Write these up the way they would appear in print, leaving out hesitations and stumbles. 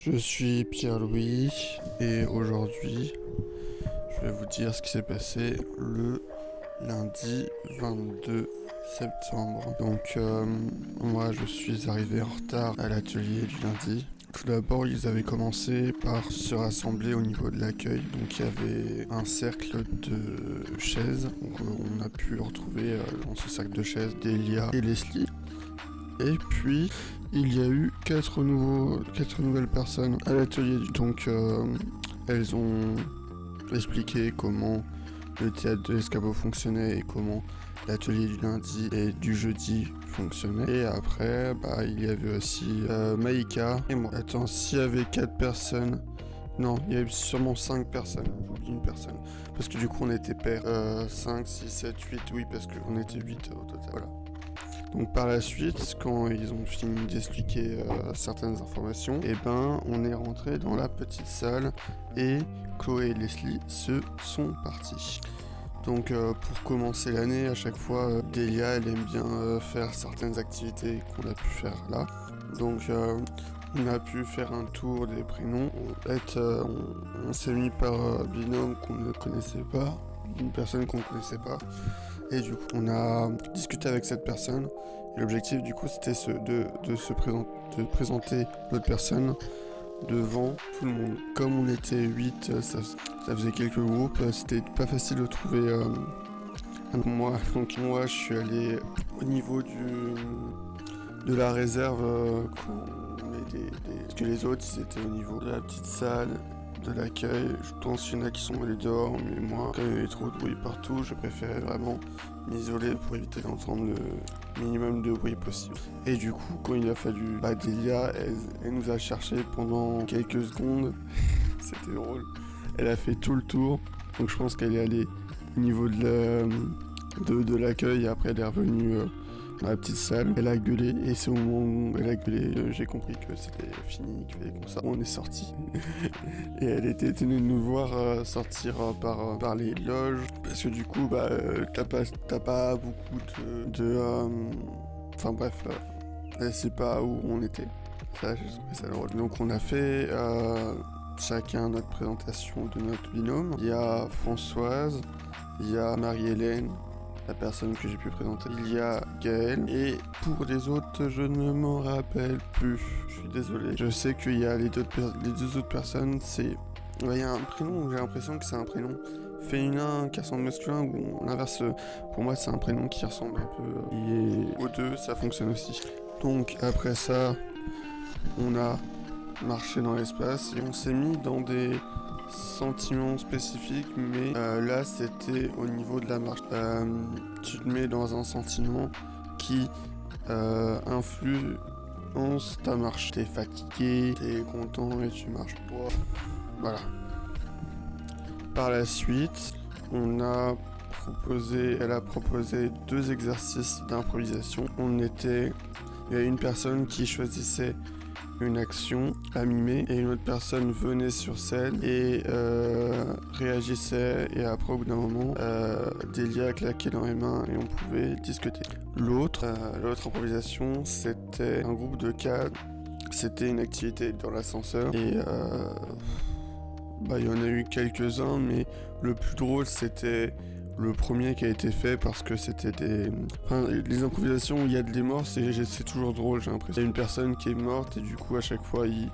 Je suis Pierre-Louis et aujourd'hui je vais vous dire ce qui s'est passé le lundi 22 septembre. Donc moi je suis arrivé en retard à l'atelier du lundi. Tout d'abord ils avaient commencé par se rassembler au niveau de l'accueil. Donc il y avait un cercle de chaises. Donc on a pu retrouver dans ce cercle de chaises Delia et Leslie. Et puis, il y a eu 4 nouvelles personnes à l'atelier. Donc, elles ont expliqué comment le théâtre de l'escabeau fonctionnait et comment l'atelier du lundi et du jeudi fonctionnait. Et après, il y avait aussi Maïka et moi. Attends, s'il y avait 4 personnes... Non, il y avait sûrement 5 personnes. J'oublie une personne. Parce que du coup, on était pair 5, 6, 7, 8. Oui, parce qu'on était 8 au total. Voilà. Donc par la suite, quand ils ont fini d'expliquer certaines informations, on est rentré dans la petite salle et Chloé et Leslie se sont partis. Donc pour commencer l'année, à chaque fois, Delia elle aime bien faire certaines activités qu'on a pu faire là. Donc on a pu faire un tour des prénoms. On s'est mis par binôme qu'on ne connaissait pas, une personne qu'on ne connaissait pas. Et du coup, on a discuté avec cette personne. Et l'objectif, du coup, c'était de présenter l'autre personne devant tout le monde. Comme on était 8, ça faisait quelques groupes. C'était pas facile de trouver moi. Donc moi, je suis allé au niveau de la réserve parce que les autres, ils étaient au niveau de la petite salle de l'accueil. Je pense qu'il y en a qui sont allés dehors, mais moi, quand il y avait trop de bruit partout, je préférais vraiment m'isoler pour éviter d'entendre le minimum de bruit possible. Et du coup, quand il a fallu, Delia, elle nous a cherché pendant quelques secondes. C'était drôle. Elle a fait tout le tour, donc je pense qu'elle est allée au niveau de l'accueil et après elle est revenue dans la petite salle. Elle a gueulé et c'est au moment où elle a gueulé, j'ai compris que c'était fini, qu'il fallait qu'on sorte. On est sorti. Et elle était tenue de nous voir sortir par les loges. Parce que du coup, t'as pas beaucoup Enfin bref, elle sait pas où on était. Ça, j'ai trouvé ça drôle. Donc on a fait chacun notre présentation de notre binôme. Il y a Françoise, il y a Marie-Hélène, la personne que j'ai pu présenter. Il y a Gaël. Et pour les autres, je ne m'en rappelle plus. Je suis désolé. Je sais qu'il y a les deux autres personnes, c'est... Il y a un prénom, j'ai l'impression que c'est un prénom féminin qui ressemble masculin, ou l'inverse. Pour moi, c'est un prénom qui ressemble un peu. Et aux deux, ça fonctionne aussi. Donc après ça, on a marché dans l'espace et on s'est mis dans des sentiments spécifiques, mais là c'était au niveau de la marche. Tu te mets dans un sentiment qui influence ta marche. T'es fatigué, t'es content et tu marches pas. Voilà. Par la suite, elle a proposé 2 exercices d'improvisation. Il y a une personne qui choisissait une action à mimer et une autre personne venait sur scène et réagissait, et après au bout d'un moment Delia claquait dans les mains et on pouvait discuter. L'autre improvisation, c'était un groupe de 4, c'était une activité dans l'ascenseur et il y en a eu quelques-uns, mais le plus drôle c'était le premier qui a été fait parce que c'était les improvisations où il y a des morts, c'est toujours drôle, j'ai l'impression. Il y a une personne qui est morte et du coup à chaque fois il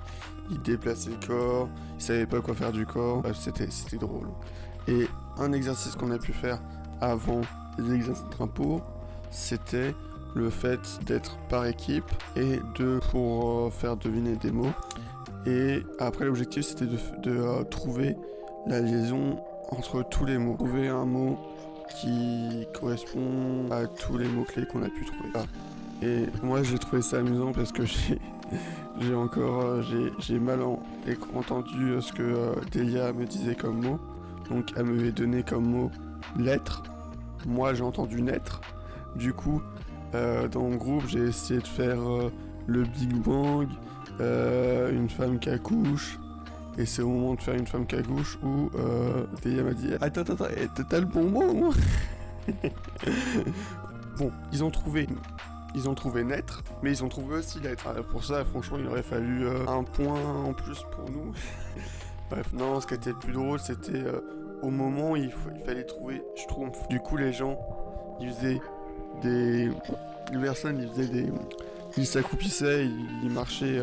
déplaçait le corps, il savait pas quoi faire du corps. Bref, c'était drôle. Et un exercice qu'on a pu faire avant les exercices de trimpo, c'était le fait d'être par équipe et pour faire deviner des mots. Et après l'objectif c'était de trouver la liaison entre tous les mots. Trouver un mot qui correspond à tous les mots-clés qu'on a pu trouver. Et moi j'ai trouvé ça amusant parce que j'ai mal entendu ce que Delia me disait comme mot. Donc elle m'avait donné comme mot lettre. Moi j'ai entendu naître. Du coup dans le groupe j'ai essayé de faire le Big Bang, une femme qui accouche. Et c'est au moment de faire une femme qui accouche où Delia m'a dit attends, t'as le bon mot. Bon, ils ont trouvé ils ont trouvé naître, mais ils ont trouvé aussi l'être. Pour ça, franchement, il aurait fallu un point en plus pour nous. Bref, non, ce qui était le plus drôle, c'était au moment où il fallait trouver Schtroumpf. Du coup, les gens, ils faisaient des... Les personnes, ils faisaient des... Ils s'accroupissaient, ils marchaient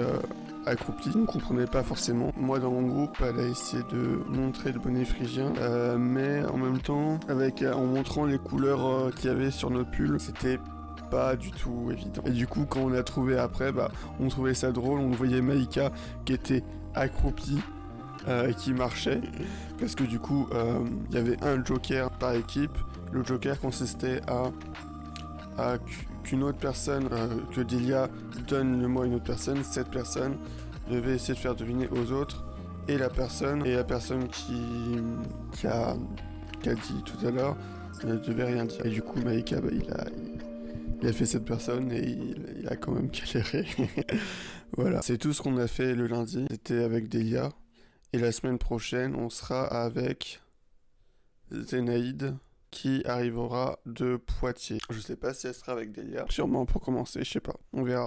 accroupis. On comprenait pas forcément. Moi, dans mon groupe, elle a essayé de montrer le bonnet phrygien, mais en même temps, en montrant les couleurs qu'il y avait sur nos pulls, c'était pas du tout évident. Et du coup, quand on a trouvé après, on trouvait ça drôle. On voyait Maïka qui était accroupie et qui marchait, parce que du coup, il y avait un joker par équipe. Le joker consistait qu'une autre personne, que Delia donne le mot à une autre personne. Cette personne devait essayer de faire deviner aux autres, et la personne qui a dit tout à l'heure ne devait rien dire. Et du coup, Maïka, il a fait cette personne et il a quand même galéré. Voilà. C'est tout ce qu'on a fait le lundi. C'était avec Delia. Et la semaine prochaine, on sera avec Zénaïde, qui arrivera de Poitiers. Je sais pas si elle sera avec Delia. Sûrement pour commencer, je sais pas. On verra.